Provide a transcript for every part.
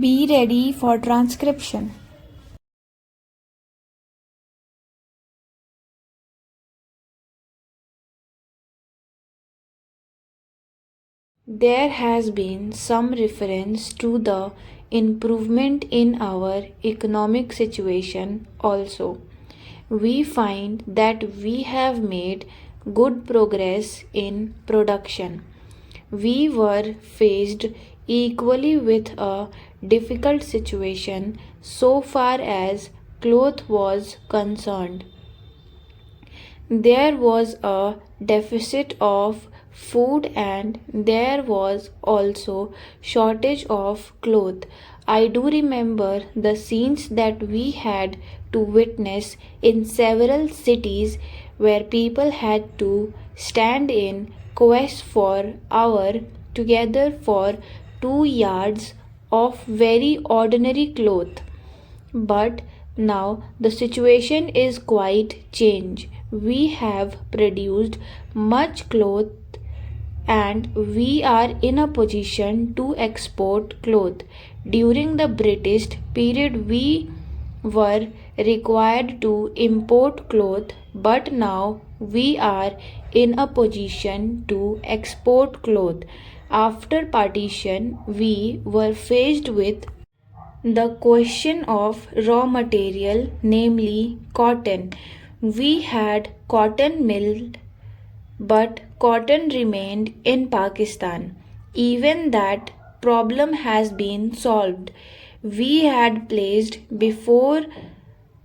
Be ready for transcription. There has been some reference to the improvement in our economic situation also. We find that we have made good progress in production. We were faced equally with a difficult situation so far as cloth was concerned. There was a deficit of food and there was also shortage of cloth. I do remember the scenes that we had to witness in several cities where people had to stand in quest for hour together for 2 yards of very ordinary cloth. But now the situation is quite changed. We have produced much cloth and we are in a position to export cloth. During the British period, we were required to import cloth, but now we are in a position to export cloth. After partition, we were faced with the question of raw material, namely cotton. We had cotton milled, but cotton remained in Pakistan. Even that problem has been solved. We had placed before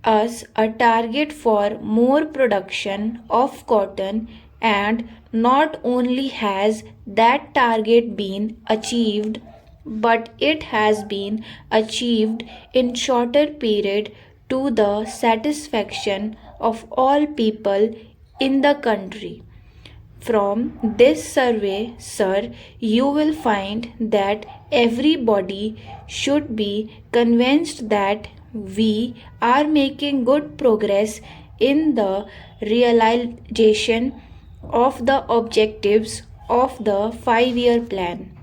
us a target for more production of cotton, and not only has that target been achieved, but it has been achieved in shorter period to the satisfaction of all people in the country. From this survey, sir, you will find that everybody should be convinced that we are making good progress in the realization of the objectives of the 5 year plan.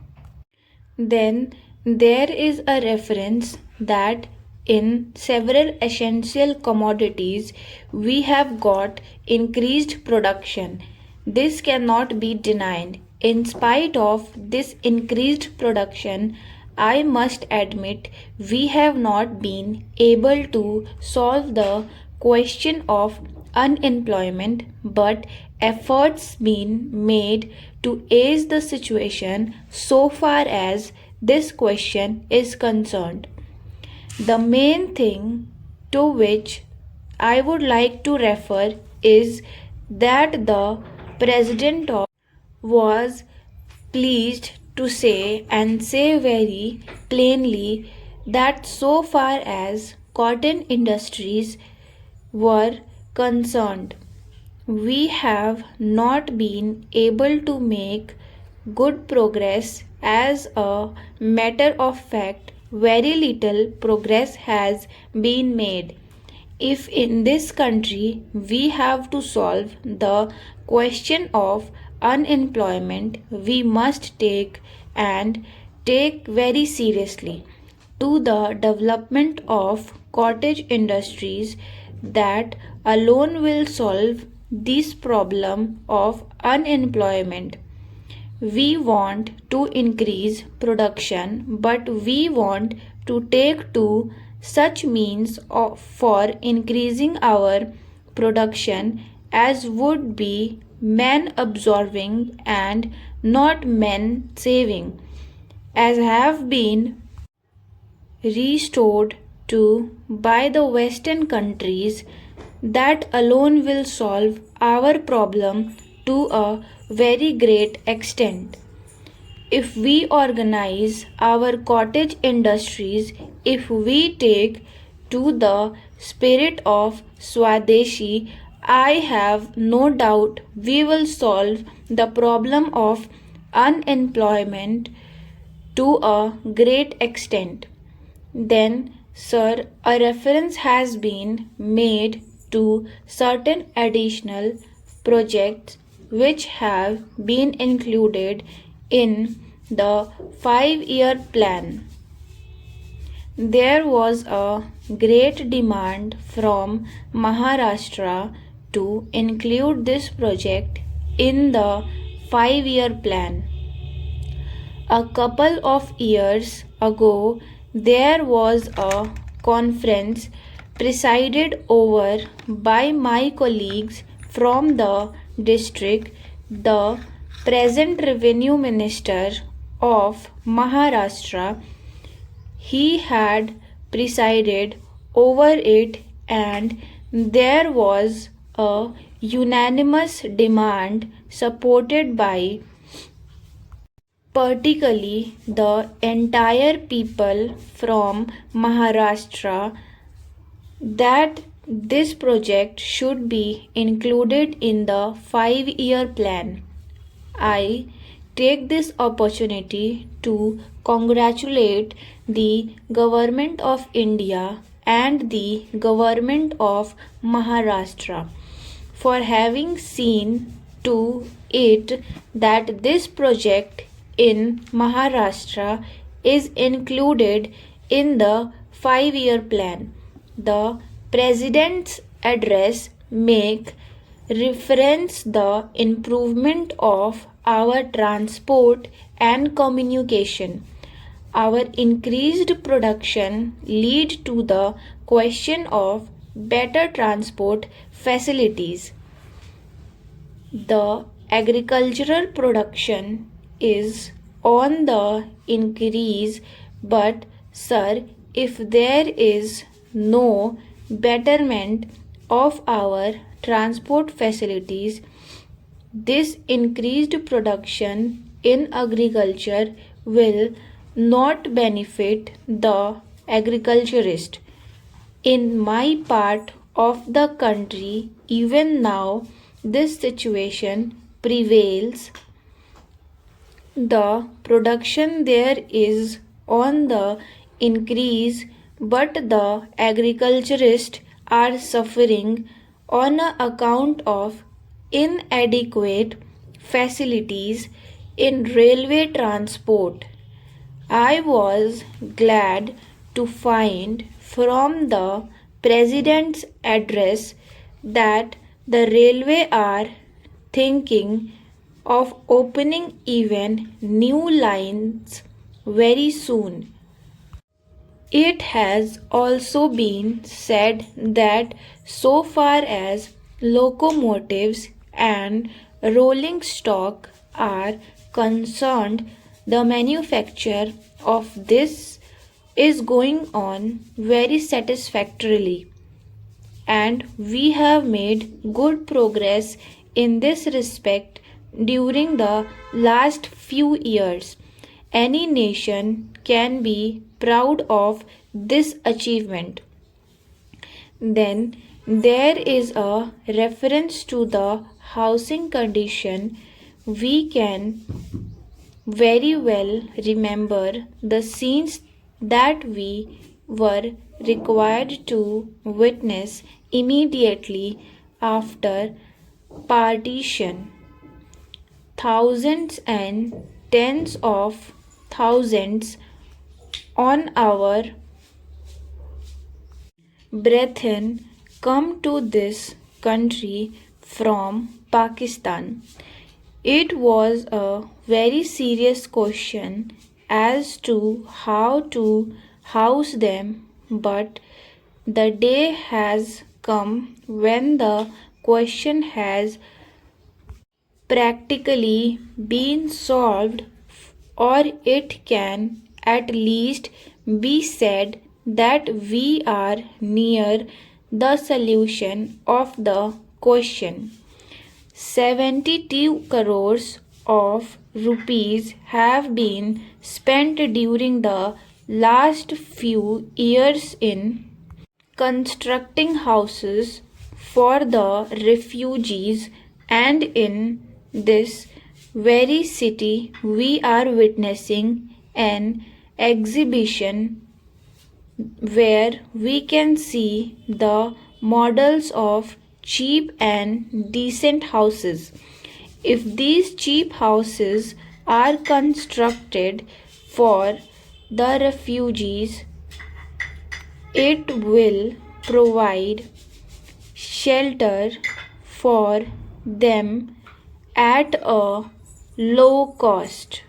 Then there is a reference that in several essential commodities we have got increased production. This cannot be denied. In spite of this increased production, I must admit we have not been able to solve the question of unemployment, but efforts been made to ease the situation so far as this question is concerned. The main thing to which I would like to refer is that the president was pleased to say and say very plainly that so far as cotton industries were concerned, we have not been able to make good progress. As a matter of fact, very little progress has been made. If in this country we have to solve the question of unemployment, we must take very seriously to the development of cottage industries that alone will solve this problem of unemployment. We want to increase production, but we want to take to such means for increasing our production as would be men absorbing and not men saving, as have been restored to by the Western countries. That alone will solve our problem to a very great extent. If we organize our cottage industries, if we take to the spirit of Swadeshi, I have no doubt we will solve the problem of unemployment to a great extent. Then, sir, a reference has been made to certain additional projects which have been included in the 5 year plan. there was a great demand from Maharashtra to include this project in the 5-year plan. A couple of years ago, there was a conference presided over by my colleagues from the district. The present Revenue Minister of Maharashtra, he had presided over it, and there was a unanimous demand supported by particularly the entire people from Maharashtra that this project should be included in the 5-year plan. I take this opportunity to congratulate the Government of India and the Government of Maharashtra for having seen to it that this project in Maharashtra is included in the 5-year plan. The President's address make reference the improvement of our transport and communication. Our increased production lead to the question of better transport facilities. The agricultural production is on the increase, but sir, if there is no betterment of our transport facilities, this increased production in agriculture will not benefit the agriculturist. In my part of the country, even now, this situation prevails. The production there is on the increase, but the agriculturists are suffering on account of inadequate facilities in railway transport. I was glad to find from the President's address that the railway are thinking of opening even new lines very soon. It has also been said that so far as locomotives and rolling stock are concerned, the manufacture of this is going on very satisfactorily, and we have made good progress in this respect during the last few years. Any nation can be proud of this achievement. Then there is a reference to the housing condition. We can very well remember the scenes that we were required to witness immediately after partition. Thousands and tens of thousands on our brethren come to this country from Pakistan. It was a very serious question as to how to house them, but the day has come when the question has practically been solved, or it can at least be said that we are near the solution of the question. 72 crores of rupees have been spent during the last few years in constructing houses for the refugees, and in this very city we are witnessing an exhibition where we can see the models of cheap and decent houses. If these cheap houses are constructed for the refugees, It will provide shelter for them at a low cost.